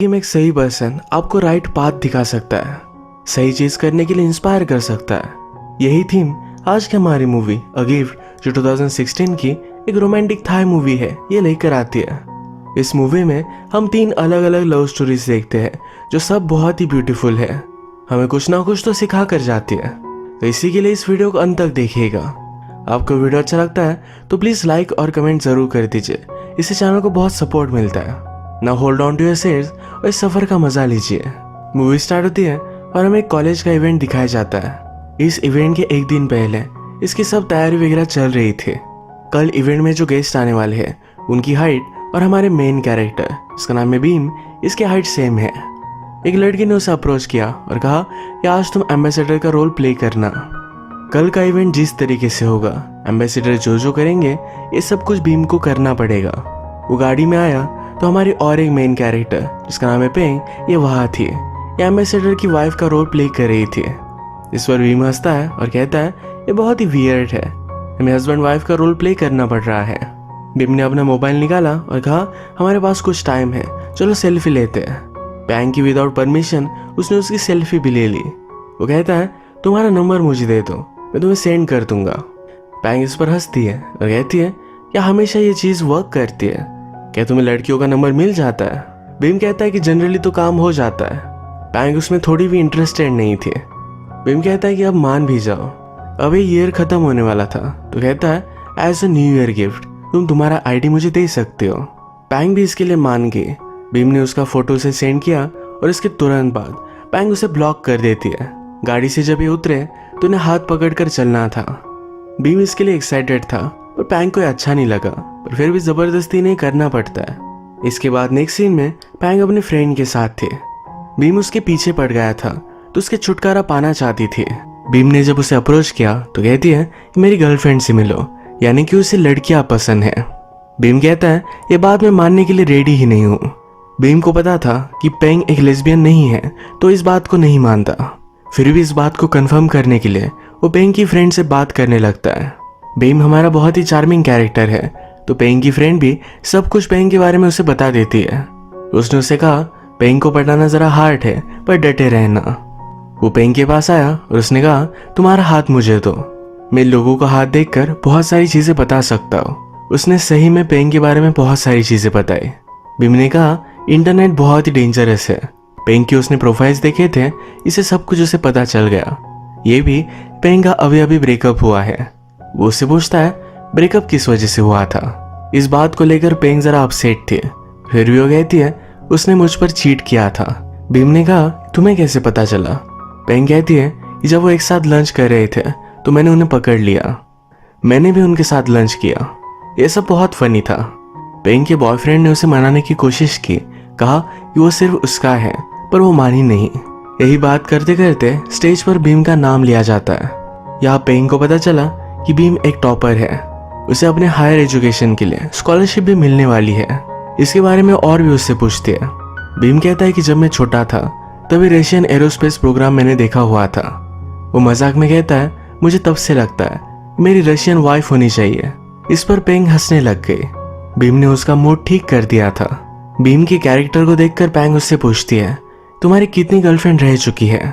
Game एक सही person आपको राइट पाथ दिखा सकता है, सही चीज करने के लिए इंस्पायर कर सकता है। यही थीम आज की हमारी मूवी अ गिफ्ट जो 2016 की एक रोमांटिक थाई मूवी है ये लेकर आती है। इस मूवी में हम 3 अलग अलग लव स्टोरीज देखते हैं जो सब बहुत ही ब्यूटीफुल है, हमें कुछ ना कुछ तो सिखा कर जाती है। तो इसी के लिए इस वीडियो को अंत तक देखिएगा। आपको वीडियो अच्छा लगता है तो प्लीज लाइक और कमेंट जरूर कर दीजिए, इससे चैनल को बहुत सपोर्ट मिलता है। ना hold on to your seats और इस सफर का मजा लीजिए। मूवी स्टार्ट होती है और हमें एक कॉलेज का इवेंट दिखाया जाता है। इस इवेंट के एक दिन पहले इसकी सब तैयारी वगैरह चल रही थी। कल इवेंट में जो गेस्ट आने वाले हैं उनकी हाइट और हमारे मेन कैरेक्टर जिसका नाम है बीम, इसकी हाइट सेम है। एक लड़की ने उसे अप्रोच किया और कहा कि आज तुम एम्बेसडर का रोल प्ले करना। कल का इवेंट जिस तरीके से होगा, एम्बेसडर जो करेंगे ये सब कुछ बीम को करना पड़ेगा। वो गाड़ी में आया तो हमारी और एक मेन कैरेक्टर जिसका नाम है पेंग, ये वहाँ थी। ये एम्बेसडर की वाइफ का रोल प्ले कर रही थी। इस पर बीम हंसता है और कहता है ये बहुत ही वियर्ड है, हमें हस्बैंड वाइफ का रोल प्ले करना पड़ रहा है। बीम ने अपना मोबाइल निकाला और कहा हमारे पास कुछ टाइम है, चलो सेल्फी लेते हैं। पेंग की विदाउट परमिशन उसने उसकी सेल्फी भी ले ली। वो कहता है तुम्हारा नंबर मुझे दे दो, मैं तुम्हें सेंड कर दूंगा। पेंग इस पर हंसती है और कहती है क्या हमेशा ये चीज वर्क करती है, क्या तुम्हें लड़कियों का नंबर मिल जाता है? बीम कहता है कि जनरली तो काम हो जाता है। पेंग उसमें थोड़ी भी इंटरेस्टेड नहीं थी। बीम कहता है कि अब मान भी जाओ, अब ये ईयर खत्म होने वाला था। तो कहता है as a new year gift तुम तुम्हारा आईडी मुझे दे सकते हो। पेंग भी इसके लिए मान गई। बीम ने उसका फोटो उसे सेंड किया और इसके तुरंत बाद पेंग उसे ब्लॉक कर देती है। गाड़ी से जब ये उतरे तो उन्हें हाथ पकड़ कर चलना था। बीम इसके लिए एक्साइटेड था पर पेंग को अच्छा नहीं लगा, पर फिर भी जबरदस्ती नहीं करना पड़ता है। इसके बाद नेक्स्ट सीन में पेंग अपने फ्रेंड के साथ थे। बीम उसके पीछे पड़ गया था तो उसके छुटकारा पाना चाहती थी। बीम ने जब उसे अप्रोच किया तो कहती है कि मेरी गर्लफ्रेंड से मिलो, यानी कि उसे लड़कियां पसंद है। बीम कहता है ये बात मैं मानने के लिए रेडी ही नहीं हूँ। बीम को पता था कि पेंग एक लेस्बियन नहीं है तो इस बात को नहीं मानता। फिर भी इस बात को कंफर्म करने के लिए वो पेंग की फ्रेंड से बात करने लगता है। बीम हमारा बहुत ही चार्मिंग कैरेक्टर है तो पेंग की फ्रेंड भी सब कुछ पेंग के बारे में उसे बता देती है। उसने उसे कहा पेंग को पटाना जरा हार्ड है पर डटे रहना। वो पेंग के पास आया और उसने कहा तुम्हारा हाथ मुझे दो, मैं लोगों का हाथ देखकर बहुत सारी चीजें बता सकता हूँ। उसने सही में पेंग के बारे में बहुत सारी चीजें बताई। बीम ने कहा इंटरनेट बहुत ही डेंजरस है। पेंग की उसने प्रोफाइल्स देखे थे, इसे सब कुछ उसे पता चल गया। ये भी पेंग का अभी ब्रेकअप हुआ है। वो उससे पूछता है ब्रेकअप किस वजह से हुआ था। इस बात को लेकर पेंग जरा अपसेट थी। फिर भी वो कहती है उसने मुझ पर चीट किया था। बीम ने कहा तुम्हें कैसे पता चला? पेंग कहती है कि जब वो एक साथ लंच कर रहे थे तो मैंने उन्हें पकड़ लिया, मैंने भी उनके साथ लंच किया। ये सब बहुत फनी था। पेंग के बॉयफ्रेंड ने उसे मनाने की कोशिश की, कहा कि वो सिर्फ उसका है, पर वो मानी नहीं। यही बात करते करते स्टेज पर बीम का नाम लिया जाता है। यहाँ पेंग को पता चला कि बीम एक टॉपर है, उसे अपने हायर एजुकेशन के लिए स्कॉलरशिप भी मिलने वाली है। इसके बारे में और भी उससे पूछती है। बीम कहता है कि जब मैं छोटा था तभी रशियन एरोस्पेस प्रोग्राम मैंने देखा हुआ था। वो मजाक में कहता है मुझे तब से लगता है मेरी रशियन वाइफ होनी चाहिए। इस पर पेंग हंसने लग गई। बीम ने उसका मूड ठीक कर दिया था। बीम के कैरेक्टर को देखकर पेंग उससे पूछती है तुम्हारी कितनी गर्लफ्रेंड रह चुकी है?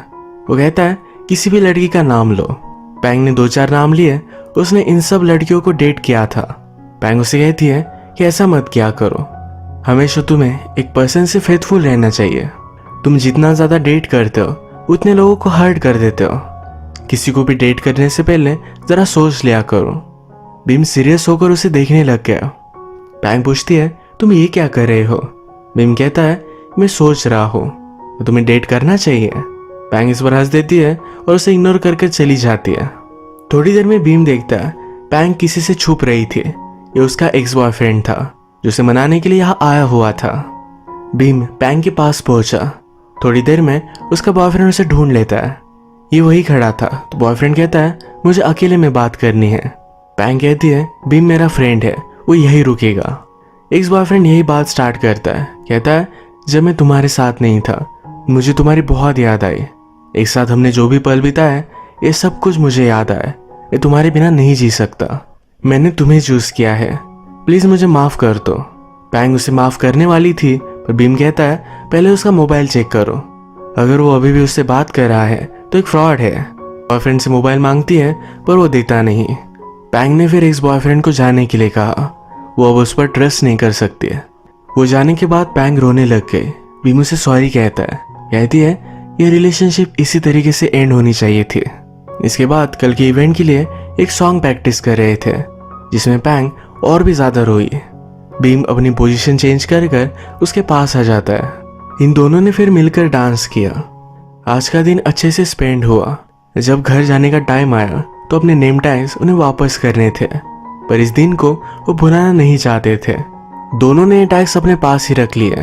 वो कहता है किसी भी लड़की का नाम लो। पेंग ने 2-4 नाम लिए, उसने इन सब लड़कियों को डेट किया था। पेंग उसे कहती है कि ऐसा मत किया करो, हमेशा तुम्हें एक पर्सन से फेथफुल रहना चाहिए। तुम जितना ज्यादा डेट करते हो उतने लोगों को हर्ट कर देते हो। किसी को भी डेट करने से पहले जरा सोच लिया करो। बीम सीरियस होकर उसे देखने लग गया। पेंग पूछती है तुम ये क्या कर रहे हो? बीम कहता है मैं सोच रहा हूँ तो तुम्हें डेट करना चाहिए। पेंग इस पर हंस देती है और उसे इग्नोर करके चली जाती है। थोड़ी देर में बीम देखता है पेंग किसी से छुप रही थी। ये उसका एक्स बॉयफ्रेंड था जो उसे मनाने के लिए यहाँ आया हुआ था। बीम पेंग के पास पहुंचा। थोड़ी देर में उसका बॉयफ्रेंड उसे ढूंढ लेता है। ये वही खड़ा था तो बॉयफ्रेंड कहता है मुझे अकेले में बात करनी है। पेंग कहती है बीम मेरा फ्रेंड है, वो यही रुकेगा। एक्स बॉयफ्रेंड यही बात स्टार्ट करता है, कहता है जब मैं तुम्हारे साथ नहीं था मुझे तुम्हारी बहुत याद आई। एक साथ हमने जो भी पल बिताया ये सब कुछ मुझे याद आया। मैं तुम्हारे बिना नहीं जी सकता, मैंने तुम्हें चूज किया है, प्लीज मुझे माफ कर दो। पेंग उसे माफ करने वाली थी पर बीम कहता है पहले उसका मोबाइल चेक करो, अगर वो अभी भी उससे बात कर रहा है तो एक फ्रॉड है। बॉयफ्रेंड से मोबाइल मांगती है पर वो देता नहीं। पैंग ने फिर एक्स बॉयफ्रेंड को जाने के लिए कहा, वो अब उस पर ट्रस्ट नहीं कर सकती है। वो जाने के बाद पैंग रोने लग गई। बीम उसे सॉरी कहती है ये रिलेशनशिप इसी तरीके से एंड होनी चाहिए थी। इसके बाद कल के इवेंट के लिए एक सॉन्ग प्रैक्टिस कर रहे थे जिसमें पैंग और भी ज्यादा रोई। बीम अपनी पोजीशन चेंज कर उसके पास आ जाता है। इन दोनों ने फिर मिलकर डांस किया। आज का दिन अच्छे से स्पेंड हुआ। जब घर जाने का टाइम आया तो अपने नेम टैग्स उन्हें वापस करने थे, पर इस दिन को वो भुलाना नहीं चाहते थे। दोनों ने टैग्स अपने पास ही रख लिए।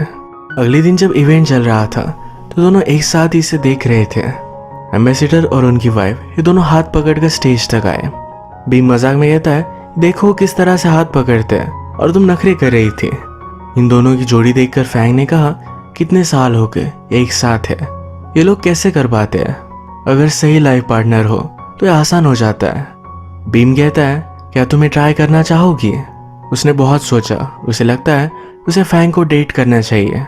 अगले दिन जब इवेंट चल रहा था तो दोनों एक साथ ही इसे देख रहे थे। एम्बेसडर और उनकी वाइफ ये दोनों हाथ पकड़कर स्टेज तक आए। बीम मजाक में कहता है देखो किस तरह से हाथ पकड़ते हैं और तुम नखरे कर रही थी। इन दोनों की जोड़ी देखकर फैंग ने कहा कितने साल हो गए एक साथ है, ये लोग कैसे कर पाते हैं। अगर सही लाइफ पार्टनर हो तो ये आसान हो जाता है। बीम कहता है क्या तुम्हें ट्राई करना चाहोगी। उसने बहुत सोचा, उसे लगता है उसे फैंग को डेट करना चाहिए।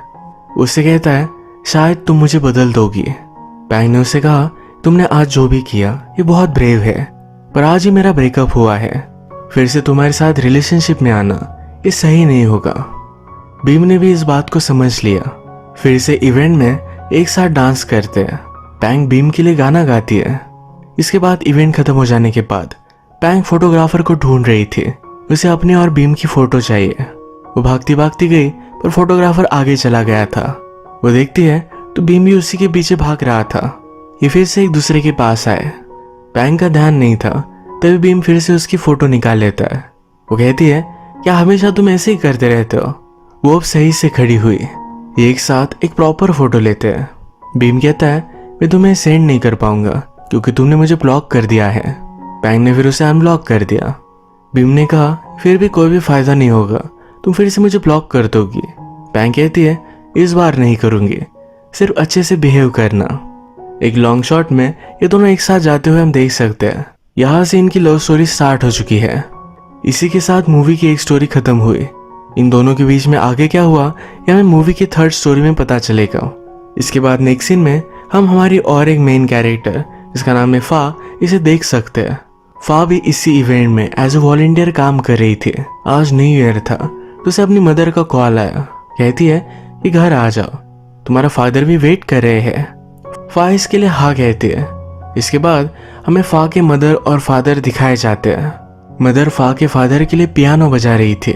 उससे कहता है शायद तुम मुझे बदल दोगी। पैंग ने उससे कहा तुमने आज जो भी किया ये बहुत ब्रेव है, पर आज ही मेरा ब्रेकअप हुआ है, फिर से तुम्हारे साथ रिलेशनशिप में आना ये सही नहीं होगा। बीम ने भी इस बात को समझ लिया। फिर से इवेंट में एक साथ डांस करते हैं। पैंग बीम के लिए गाना गाती है। इसके बाद इवेंट खत्म हो जाने के बाद पैंग फोटोग्राफर को ढूंढ रही थी। उसे अपनी और बीम की फोटो चाहिए। वो भागती भागती गई पर फोटोग्राफर आगे चला गया था। वो देखती है तो बीम भी उसी के पीछे भाग रहा था। ये फिर से एक दूसरे के पास आए। पैंग का ध्यान नहीं था, तभी बीम फिर से उसकी फोटो निकाल लेता है। वो कहती है क्या हमेशा तुम ऐसे ही करते रहते हो। वो अब सही से खड़ी हुई। ये एक साथ एक प्रॉपर फोटो लेते हैं। बीम कहता है मैं तुम्हें सेंड नहीं कर पाऊंगा क्योंकि तुमने मुझे ब्लॉक कर दिया है। पैंग ने फिर उसे अनब्लॉक कर दिया। बीम ने कहा फिर भी कोई भी फायदा नहीं होगा, तुम फिर से मुझे ब्लॉक कर दोगी। पैंग कहती है इस बार नहीं करूंगी, सिर्फ अच्छे से बिहेव करना। एक लॉन्ग शॉट में ये दोनों एक साथ जाते हुए हम देख सकते हैं। यहाँ से इनकी लव स्टोरी स्टार्ट हो चुकी है। इसी के साथ मूवी की एक स्टोरी खत्म हुई। इन दोनों के बीच में आगे क्या हुआ ये हमें मूवी की थर्ड स्टोरी में पता चलेगा। इसके बाद नेक्स्ट सीन में हम हमारी और एक मेन कैरेक्टर जिसका नाम है फा, इसे देख सकते हैं। फा भी इसी इवेंट में एज ए वॉलंटियर काम कर रही थी। आज न्यू ईयर था तो उसे अपनी मदर का कॉल आया। कहती है कि घर आ जाओ, तुम्हारा फादर भी वेट कर रहे हैं। फा इसके लिए हाँ कहती है। इसके बाद हमें फा के मदर और फादर दिखाए जाते हैं। मदर फा के फादर के लिए पियानो बजा रही थी।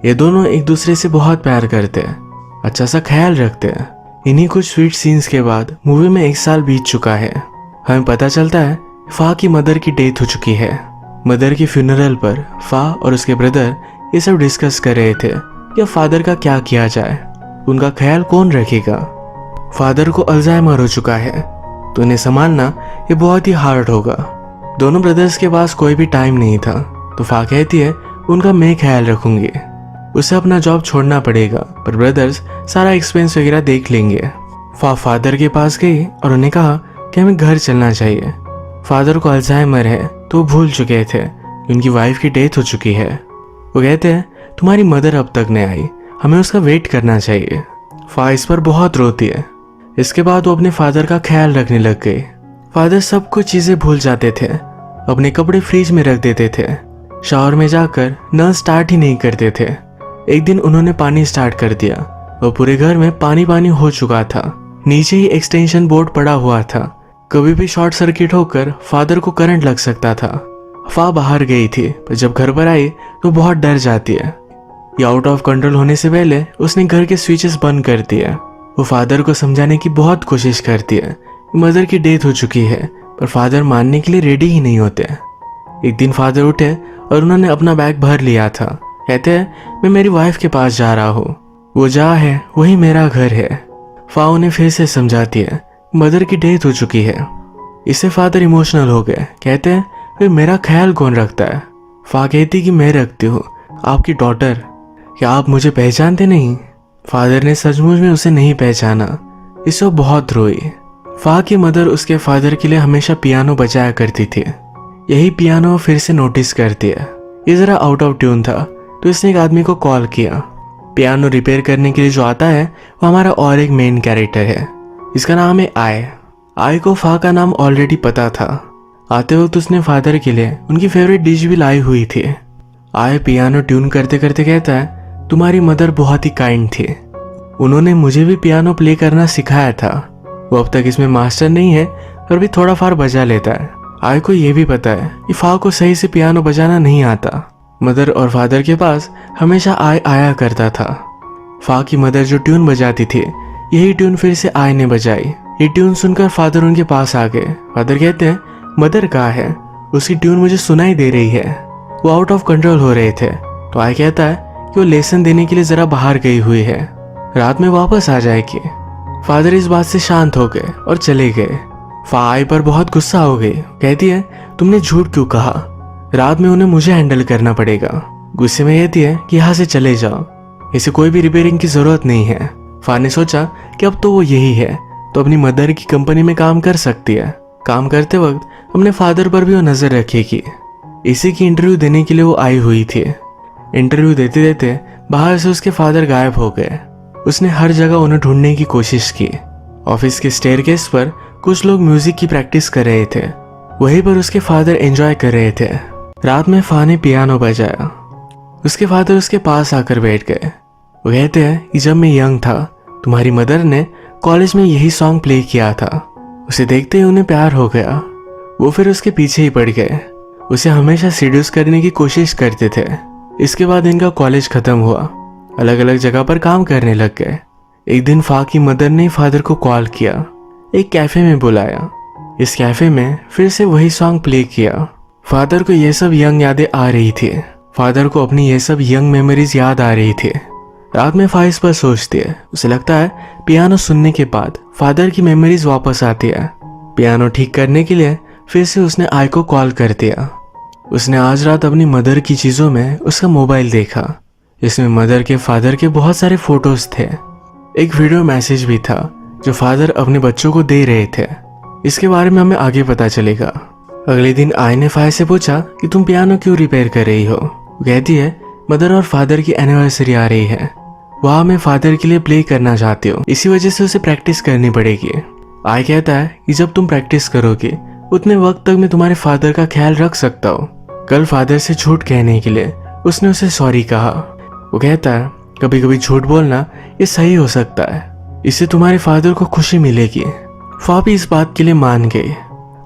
ये दोनों एक दूसरे से बहुत प्यार करते हैं, अच्छा सा ख्याल रखते हैं। इन्हीं कुछ स्वीट सीन्स के बाद मूवी में 1 साल बीत चुका है। हमें पता चलता है फा की मदर की डेथ हो चुकी है। मदर की फ्यूनरल पर फा और उसके ब्रदर ये सब डिस्कस कर रहे थे कि फादर का क्या किया जाए, उनका ख्याल कौन रखेगा। फादर को अल्जाइमर हो चुका है तो उन्हें संभालना ये बहुत ही हार्ड होगा। दोनों ब्रदर्स के पास कोई भी टाइम नहीं था तो फा कहती है उनका मैं ख्याल रखूंगी। उसे अपना जॉब छोड़ना पड़ेगा पर ब्रदर्स सारा एक्सपेंस वगैरह देख लेंगे। फा फादर के पास गई और उन्हें कहा कि हमें घर चलना चाहिए। फादर को अल्जाइमर है तो वो भूल चुके थे कि उनकी वाइफ की डेथ हो चुकी है। वो कहते हैं तुम्हारी मदर अब तक नहीं आई, हमें उसका वेट करना चाहिए। फा इस पर बहुत रोती है। इसके बाद वो अपने फादर का ख्याल रखने लग गई। फादर सब कुछ चीजें भूल जाते थे, अपने कपड़े फ्रिज में रख देते थे, शावर में जाकर नल स्टार्ट ही नहीं करते थे। एक दिन उन्होंने पानी स्टार्ट कर दिया और पूरे घर में पानी पानी हो चुका था। नीचे ही एक्सटेंशन बोर्ड पड़ा हुआ था, कभी भी शॉर्ट सर्किट होकर फादर को करंट लग सकता था। फा बाहर गई थी पर जब घर पर आई तो बहुत डर जाती है। ये आउट ऑफ कंट्रोल होने से पहले उसने घर के स्विचेस बंद कर दिया। वो फादर को समझाने की बहुत कोशिश करती है, मदर की डेथ हो चुकी है, पर फादर मानने के लिए रेडी ही नहीं होते। एक दिन फादर उठे और उन्होंने अपना बैग भर लिया था। कहते हैं मैं मेरी वाइफ के पास जा रहा हूँ, वो जहाँ है वही मेरा घर है। फा उन्हें फिर से समझाती है मदर की डेथ हो चुकी है। इससे फादर इमोशनल हो गए। कहते हैं फिर मेरा ख्याल कौन रखता है। फा कहती कि मैं रखती हूँ, आपकी डॉटर। क्या आप मुझे पहचानते नहीं। फादर ने सचमुच में उसे नहीं पहचाना। इससे वो बहुत रोई। फा की मदर उसके फादर के लिए हमेशा पियानो बजाया करती थी। यही पियानो फिर से नोटिस करती है। ये जरा आउट ऑफ ट्यून था तो इसने एक आदमी को कॉल किया। पियानो रिपेयर करने के लिए जो आता है वो हमारा और एक मेन कैरेक्टर है। इसका नाम है आय को फा का नाम ऑलरेडी पता था। आते वक्त उसने फादर के लिए उनकी फेवरेट डिश भी लाई हुई थी। आय पियानो ट्यून करते करते कहता है, तुम्हारी मदर बहुत ही काइंड थी, उन्होंने मुझे भी पियानो प्ले करना सिखाया था। वो अब तक इसमें मास्टर नहीं है पर भी थोड़ा फार बजा लेता है। आय को यह भी पता है कि फा को सही से पियानो बजाना नहीं आता। मदर और फादर के पास हमेशा आय आया करता था। फा की मदर जो ट्यून बजाती थी यही ट्यून फिर से आय ने बजाई। ये ट्यून सुनकर फादर उनके पास आ गए। फादर कहते हैं, मदर कहाँ है, उसकी ट्यून मुझे सुनाई दे रही है। वो आउट ऑफ कंट्रोल हो रहे थे। तो आय कहता है कि वो लेसन देने के लिए जरा बाहर गई हुई है, रात में वापस आ जाएगी। फादर इस बात से शांत हो गए और चले गए। फा आय पर बहुत गुस्सा हो गई। कहती है, तुमने झूठ क्यों कहा, रात में उन्हें मुझे हैंडल करना पड़ेगा। गुस्से में कहती है कि यहाँ से चले जाओ, इसे कोई भी रिपेयरिंग की जरूरत नहीं है। फा ने सोचा कि अब तो वो यही है तो अपनी मदर की कंपनी में काम कर सकती है। काम करते वक्त अपने फादर पर भी वो नजर रखेगी। इसी की इंटरव्यू देने के लिए वो आई हुई थी। इंटरव्यू देते देते बाहर से उसके फादर गायब हो गए। उसने हर जगह उन्हें ढूंढने की कोशिश की। ऑफिस के स्टेयरकेस पर कुछ लोग म्यूजिक की प्रैक्टिस कर रहे थे, वहीं पर उसके फादर एंजॉय कर रहे थे। रात में फा ने पियानो बजाया। उसके फादर उसके पास आकर बैठ गए। वो कहते हैं कि जब मैं यंग था तुम्हारी मदर ने कॉलेज में यही सॉन्ग प्ले किया था। उसे देखते ही उन्हें प्यार हो गया। वो फिर उसके पीछे ही पड़ गए, उसे हमेशा सीड्यूस करने की कोशिश करते थे। इसके बाद इनका कॉलेज खत्म हुआ, अलग अलग जगह पर काम करने लग गए। एक दिन फा की मदर ने फादर को कॉल किया, एक कैफे में बुलाया। इस कैफे में फिर से वही सॉन्ग प्ले किया। फादर को ये सब यंग यादें आ रही थी। फादर को अपनी ये सब यंग मेमोरीज याद आ रही थी। रात में फा इस पर सोचती है। उसे लगता है पियानो सुनने के बाद फादर की मेमोरीज वापस आती है। पियानो ठीक करने के लिए फिर से उसने आय को कॉल कर दिया। उसने आज रात अपनी मदर की चीजों में उसका मोबाइल देखा। इसमें मदर के फादर के बहुत सारे फोटोज थे। एक वीडियो मैसेज भी था जो फादर अपने बच्चों को दे रहे थे। इसके बारे में हमें आगे पता चलेगा। अगले दिन आय ने फाय से पूछा कि तुम पियानो क्यों रिपेयर कर रही हो। वो कहती है, मदर और फादर की एनिवर्सरी आ रही है, वहां मैं फादर के लिए प्ले करना चाहती हूँ, इसी वजह से उसे प्रैक्टिस करनी पड़ेगी। आय कहता है कि जब तुम प्रैक्टिस करोगे उतने वक्त तक मैं तुम्हारे फादर का ख्याल रख सकता हूँ। कल फादर से झूठ कहने के लिए उसने उसे सॉरी कहा। वो कहता है, कभी कभी झूठ बोलना ये सही हो सकता है, इससे तुम्हारे फादर को खुशी मिलेगी। फा भी इस बात के लिए मान गई।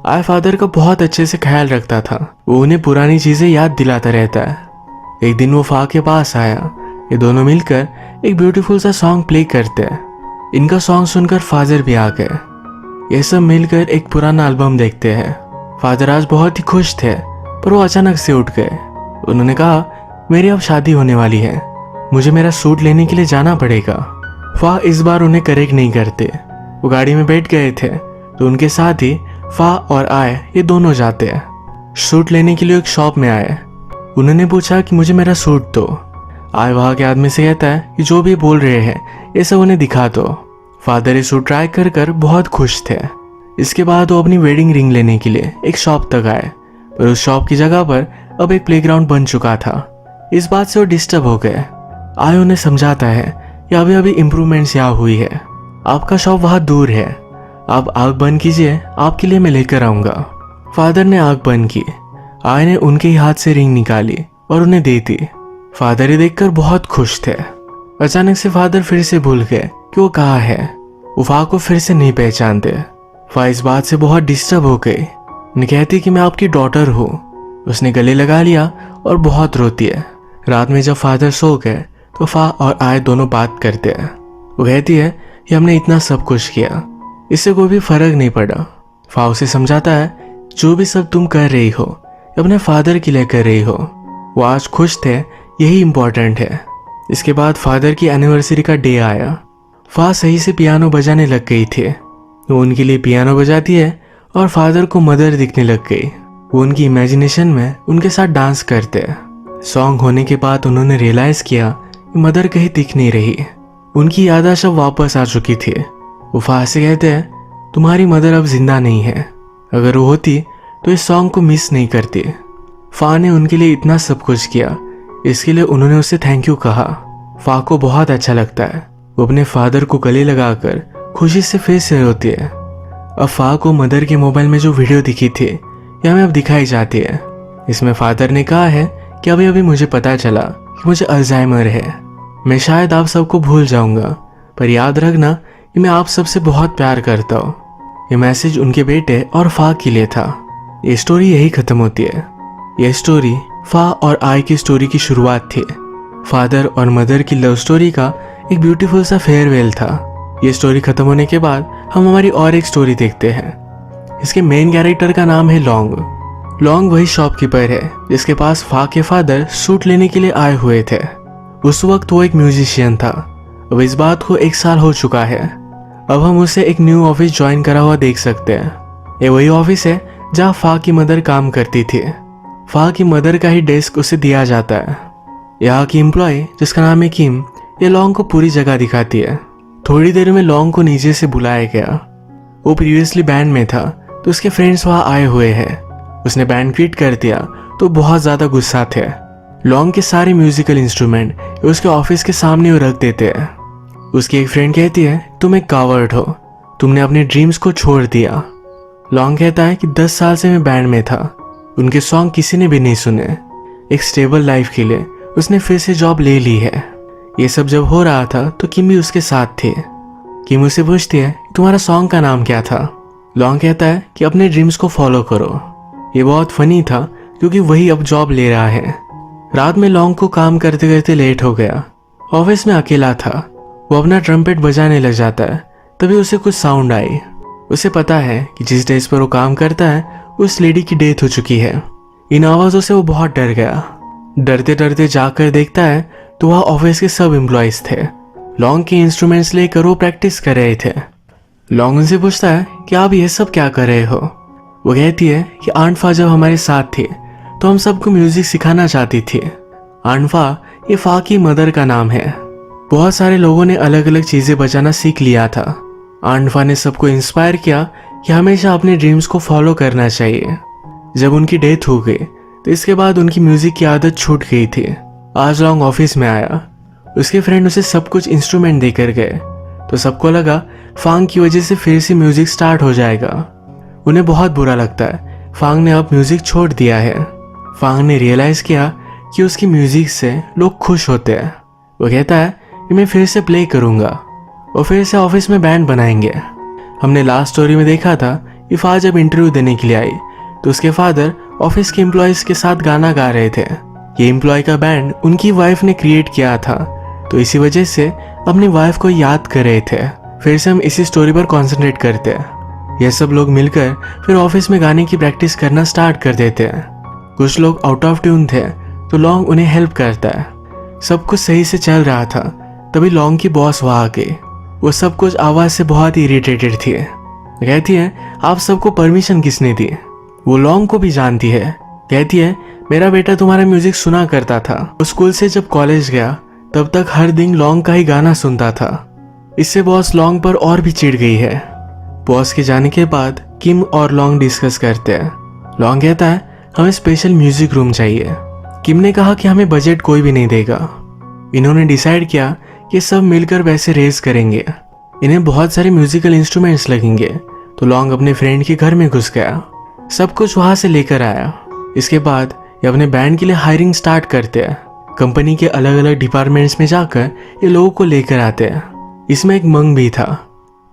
आय फादर का बहुत अच्छे से ख्याल रखता था। वो उन्हें पुरानी चीजें याद दिलाता रहता है। एक दिन वो फा के पास आया। ये दोनों मिलकर एक ब्यूटीफुल सा सॉन्ग प्ले करते हैं। इनका सॉन्ग सुनकर फादर भी आ गए। ये सब मिलकर एक पुराना एल्बम देखते हैं। फादर आज बहुत ही खुश थे पर वो अचानक से उठ गए। उन्होंने कहा, मेरी अब शादी होने वाली है, मुझे मेरा सूट लेने के लिए जाना पड़ेगा। फा इस बार उन्हें करेक्ट नहीं करते। वो गाड़ी में बैठ गए थे तो उनके साथ ही फा और आय ये दोनों जाते हैं। सूट लेने के लिए एक शॉप में आए। उन्होंने पूछा कि मुझे मेरा सूट दो। आय वहां के आदमी से कहता है कि जो भी बोल रहे हैं ये सब उन्हें दिखा दो। फादर ये सूट ट्राई कर कर बहुत खुश थे। इसके बाद वो अपनी वेडिंग रिंग लेने के लिए एक शॉप तक आए, पर उस शॉप की जगह पर अब एक प्लेग्राउंड बन चुका था। इस बात से वो डिस्टर्ब हो गए। आय उन्हें समझाता है कि अभी अभी इम्प्रूवमेंट्स यहाँ हुई है, आपका शॉप वहां दूर है, आप आग बंद कीजिए, आपके लिए मैं लेकर आऊंगा। फादर ने आग बंद की। आय ने उनके ही हाथ से रिंग निकाली और उन्हें दे दी। फादर ये देखकर बहुत खुश थे। अचानक से फादर फिर से भूल गए कि वो कहाँ है। वो फा को फिर से नहीं पहचानते। फा इस बात से बहुत डिस्टर्ब हो गई। उन्हें कहती कि मैं आपकी डॉटर हूँ। उसने गले लगा लिया और बहुत रोती है। रात में जब फादर सो गए तो फा और आय दोनों बात करते हैं। वो कहती है कि हमने इतना सब कुछ किया, इससे कोई भी फर्क नहीं पड़ा। फा उसे समझाता है, जो भी सब तुम कर रही हो अपने फादर के लिए कर रही हो। वो आज खुश थे, यही इम्पोर्टेंट है। इसके बाद फादर की एनिवर्सरी का डे आया। फा सही से पियानो बजाने लग गई थी। वो उनके लिए पियानो बजाती है और फादर को मदर दिखने लग गई। वो उनकी इमेजिनेशन में उनके साथ डांस करते हैं। सॉन्ग होने के बाद उन्होंने रियलाइज किया कि मदर कहीं दिख नहीं रही। उनकी याददाश्त अब वापस आ चुकी थी। वो फा से कहते हैं, तुम्हारी मदर अब जिंदा नहीं है, अगर वो होती तो इस सॉन्ग को मिस नहीं करती। फा ने उनके लिए इतना सब कुछ किया, इसके लिए उन्होंने उससे थैंक यू कहा। फा को बहुत अच्छा लगता है। वो अपने फादर को गले लगाकर खुशी से फेस से रोती है। अब फा को मदर के मोबाइल में जो वीडियो दिखी थी ये हमें अब दिखाई जाती है। इसमें फादर ने कहा है कि अभी अभी मुझे पता चला कि मुझे अल्जाइमर है। मैं शायद आप सबको भूल जाऊंगा, पर याद रखना कि मैं आप सबसे बहुत प्यार करता हूँ। ये मैसेज उनके बेटे और फा के लिए था। ये स्टोरी यही खत्म होती है। ये स्टोरी फा और आई की स्टोरी की शुरुआत थी। फादर और मदर की लव स्टोरी का एक ब्यूटीफुल सा फेयरवेल था। ये स्टोरी खत्म होने के बाद हम हमारी और एक स्टोरी देखते हैं। इसके मेन कैरेक्टर का नाम है लॉन्ग। लॉन्ग वही शॉपकीपर है जिसके पास फा के फादर सूट लेने के लिए आए हुए थे। उस वक्त वो एक म्यूजिशियन था। अब इस बात को 1 साल हो चुका है। अब हम उसे एक न्यू ऑफिस ज्वाइन करा हुआ देख सकते हैं। ये वही ऑफिस है जहाँ फा की मदर काम करती थी। फा की मदर का ही डेस्क उसे दिया जाता है। यहाँ की एम्प्लॉय जिसका नाम है किम, ये लॉन्ग को पूरी जगह दिखाती है। थोड़ी देर में लॉन्ग को नीचे से बुलाया गया। वो प्रीवियसली बैंड में था तो उसके फ्रेंड्स वहाँ आए हुए हैं। उसने बैंड क्विट कर दिया तो बहुत ज़्यादा गुस्सा थे। लॉन्ग के सारे म्यूजिकल इंस्ट्रूमेंट उसके ऑफिस के सामने वो रख देते हैं। उसकी एक फ्रेंड कहती है तुम एक कावर्ड हो, तुमने अपने ड्रीम्स को छोड़ दिया। लॉन्ग कहता है कि 10 साल से मैं बैंड में था, उनके सॉन्ग किसी ने भी नहीं सुने। एक स्टेबल लाइफ के लिए उसने फिर से जॉब ले ली है। ये सब जब हो रहा था तो किम भी उसके साथ थी। किम उसे पूछती है तुम्हारा सॉन्ग का नाम क्या था। लॉन्ग कहता है कि अपने ड्रीम्स को फॉलो करो। ये बहुत फनी था क्योंकि वही अब जॉब ले रहा है। रात में लॉन्ग को काम करते करते लेट हो गया। ऑफिस में अकेला था। वो अपना ट्रम्पेट बजाने लग जाता है। तभी उसे कुछ साउंड आई। उसे पता है कि जिस डेस्क पर वो काम करता है उस लेडी की डेथ हो चुकी है। इन आवाज़ों से वो बहुत डर गया। डरते डरते जाकर देखता है तो वह ऑफिस के सब एम्प्लॉयज थे। लॉन्ग के इंस्ट्रूमेंट्स लेकर वो प्रैक्टिस कर रहे थे। लॉन्ग उनसे पूछता है कि आप ये सब क्या कर रहे हो। वो कहती है कि आंट फा जब हमारे साथ थी तो हम सबको म्यूजिक सिखाना चाहती थी। आंट फा ये फा की मदर का नाम है। बहुत सारे लोगों ने अलग अलग चीजें बजाना सीख लिया था। आंट फा ने सबको इंस्पायर किया कि हमेशा अपने ड्रीम्स को फॉलो करना चाहिए। जब उनकी डेथ हो गई तो इसके बाद उनकी म्यूजिक की आदत छूट गई थी। आज लॉन्ग ऑफिस में आया। उसके फ्रेंड उसे सब कुछ इंस्ट्रूमेंट देकर गए तो सबको लगा फांग की वजह से फिर से म्यूजिक स्टार्ट हो जाएगा। उन्हें बहुत बुरा लगता है फांग ने अब म्यूजिक छोड़ दिया है। फांग ने रियलाइज किया कि उसकी म्यूजिक से लोग खुश होते हैं। वो कहता है कि मैं फिर से प्ले करूंगा और फिर से ऑफिस में बैंड बनाएंगे। हमने लास्ट स्टोरी में देखा था कि फा जब इंटरव्यू देने के लिए आई तो उसके फादर ऑफिस के एम्प्लॉयज के साथ गाना गा रहे थे। ये एम्प्लॉय का बैंड उनकी वाइफ ने क्रिएट किया था तो इसी वजह से अपनी वाइफ को याद कर रहे थे। फिर से हम इसी स्टोरी पर कॉन्सेंट्रेट करते हैं। ये सब लोग मिलकर फिर ऑफिस में गाने की प्रैक्टिस करना स्टार्ट कर देते हैं। कुछ लोग आउट ऑफ ट्यून थे तो लॉन्ग उन्हें हेल्प करता है। सब कुछ सही से चल रहा था तभी लॉन्ग की बॉस वहाँ आ गई। वो सब कुछ आवाज से बहुत इरिटेटेड थी। कहती है आप सबको परमिशन किसने दी। वो लॉन्ग को भी जानती है। कहती है मेरा बेटा तुम्हारा म्यूजिक सुना करता था। वो स्कूल से जब कॉलेज गया तब तक हर दिन लॉन्ग का ही गाना सुनता था। इससे बॉस लॉन्ग पर और भी चिढ़ गई है। बॉस के जाने के बाद किम और लॉन्ग डिस्कस करते हैं। लॉन्ग कहता है हमें स्पेशल म्यूजिक रूम चाहिए। किम ने कहा कि हमें बजट कोई भी नहीं देगा। इन्होंने डिसाइड किया कि सब मिलकर वैसे रेस करेंगे। इन्हें बहुत सारे म्यूजिकल इंस्ट्रूमेंट्स लगेंगे तो लॉन्ग अपने फ्रेंड के घर में घुस गया। सब कुछ वहां से लेकर आया। इसके बाद ये अपने बैंड के लिए हायरिंग स्टार्ट करते हैं। कंपनी के अलग अलग डिपार्टमेंट्स में जाकर ये लोगों को लेकर आते हैं। इसमें एक मंग भी था।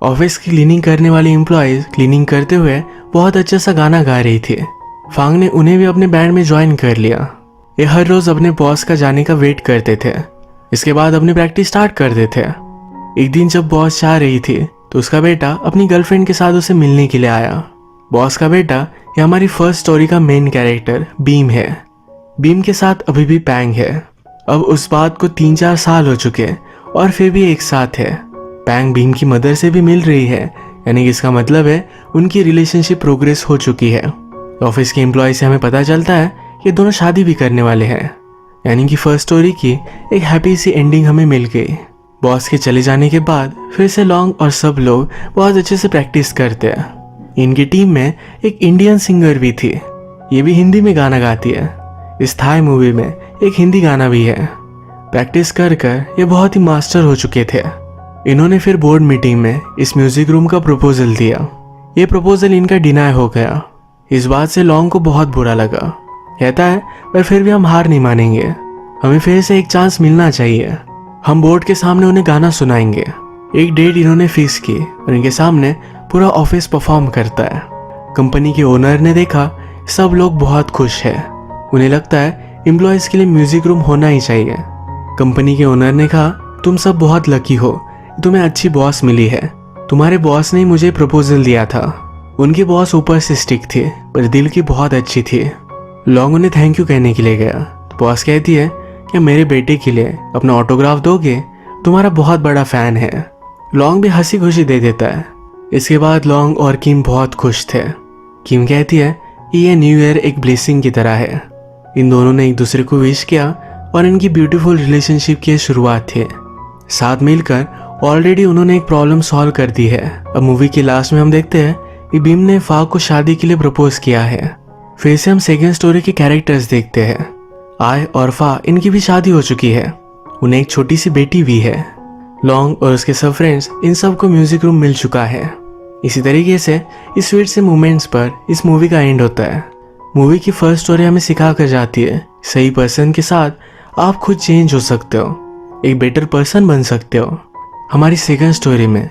ऑफिस की क्लीनिंग करने वाली एम्प्लॉयज क्लीनिंग करते हुए बहुत अच्छा सा गाना गा रही थी। फांग ने उन्हें भी अपने बैंड में ज्वाइन कर लिया। ये हर रोज अपने बॉस का जाने का वेट करते थे। इसके बाद अपनी प्रैक्टिस स्टार्ट करते थे। एक दिन जब बॉस जा रही थी तो उसका बेटा अपनी गर्लफ्रेंड के साथ उसे मिलने के लिए आया। बॉस का बेटा ये हमारी फर्स्ट स्टोरी का मेन कैरेक्टर बीम है। बीम के साथ अभी भी पैंग है। अब उस बात को 3-4 साल हो चुके और फिर भी एक साथ है। पैंग बीम की मदर से भी मिल रही है, यानी कि इसका मतलब है उनकी रिलेशनशिप प्रोग्रेस हो चुकी है। ऑफिस के एम्प्लॉय से हमें पता चलता है कि दोनों शादी भी करने वाले हैं, यानी कि फर्स्ट स्टोरी की एक हैप्पी सी एंडिंग हमें मिल गई। बॉस के चले जाने के बाद फिर से लॉन्ग और सब लोग बहुत अच्छे से प्रैक्टिस करते हैं। इनकी टीम में एक इंडियन सिंगर भी थी। ये भी हिंदी में गाना गाती है। इस थाई मूवी में एक हिंदी गाना भी है। प्रैक्टिस कर कर ये बहुत ही मास्टर हो चुके थे। इन्होंने फिर बोर्ड मीटिंग में इस म्यूजिक रूम का प्रपोजल दिया। ये प्रपोजल इनका डिनाई हो गया। इस बात से लॉन्ग को बहुत बुरा लगा। कहता है पर फिर भी हम हार नहीं मानेंगे, हमें फिर से एक चांस मिलना चाहिए। हम बोर्ड के सामने उन्हें गाना सुनाएंगे। एक डेट इन्होंने फिक्स की और इनके सामने पूरा ऑफिस परफॉर्म करता है। कंपनी के ओनर ने देखा सब लोग बहुत खुश है। उन्हें लगता है एम्प्लॉयज के लिए म्यूजिक रूम होना ही चाहिए। कंपनी के ओनर ने कहा तुम सब बहुत लकी हो, तुम्हें अच्छी बॉस मिली है। तुम्हारे बॉस ने मुझे प्रपोजल दिया था। उनकी बॉस ऊपर से स्टिक थी पर दिल की बहुत अच्छी थी। लॉन्ग उन्हें थैंक यू कहने के लिए गया तो बॉस कहती है कि मेरे बेटे के लिए अपना ऑटोग्राफ दोगे, तुम्हारा बहुत बड़ा फैन है। लॉन्ग भी हंसी खुशी दे देता है। इसके बाद लॉन्ग और किम बहुत खुश थे। किम कहती है कि ये न्यू ईयर एक ब्लेसिंग की तरह है। इन दोनों ने एक दूसरे को विश किया और इनकी ब्यूटीफुल रिलेशनशिप की शुरुआत थी। साथ मिलकर ऑलरेडी उन्होंने एक प्रॉब्लम सॉल्व कर दी है। अब मूवी के लास्ट में हम देखते हैं कि बीम ने फा को शादी के लिए प्रपोज किया है। फिर से हम सेकेंड स्टोरी के कैरेक्टर्स देखते हैं। आय और फा इनकी भी शादी हो चुकी है। उन्हें एक छोटी सी बेटी भी है। लॉन्ग और उसके सब फ्रेंड्स इन सबको म्यूजिक रूम मिल चुका है। इसी तरीके से इस स्वीट से मोमेंट्स पर इस मूवी का एंड होता है। मूवी की फर्स्ट स्टोरी हमें सिखा कर जाती है सही पर्सन के साथ आप खुद चेंज हो सकते हो, एक बेटर पर्सन बन सकते हो। हमारी सेकंड स्टोरी में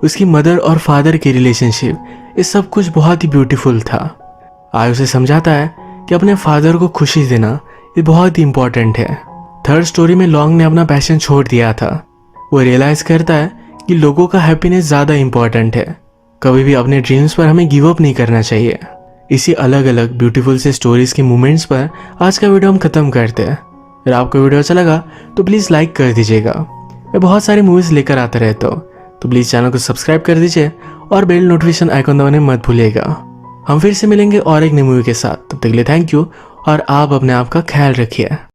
उसकी मदर और फादर की रिलेशनशिप, ये सब कुछ बहुत ही ब्यूटीफुल था। आय उसे समझाता है कि अपने फादर को खुशी देना ये बहुत ही इंपॉर्टेंट है। थर्ड स्टोरी में लॉन्ग ने अपना पैशन छोड़ दिया था। वो रियलाइज करता है कि लोगों का हैप्पीनेस ज़्यादा इंपॉर्टेंट है। कभी भी अपने ड्रीम्स पर हमें गिव अप नहीं करना चाहिए। इसी अलग अलग ब्यूटीफुल से स्टोरीज के मोमेंट्स पर आज का वीडियो हम खत्म करते हैं। अगर आपको वीडियो अच्छा लगा तो प्लीज़ लाइक कर दीजिएगा। मैं बहुत सारी मूवीज़ लेकर आता रहता हूँ, तो प्लीज़ चैनल को सब्सक्राइब कर दीजिए और बेल नोटिफिकेशन आइकॉन दबाने मत भूलिएगा। हम फिर से मिलेंगे और एक नई मूवी के साथ। तब तक के लिए थैंक यू और आप अपने आप का ख्याल रखिए।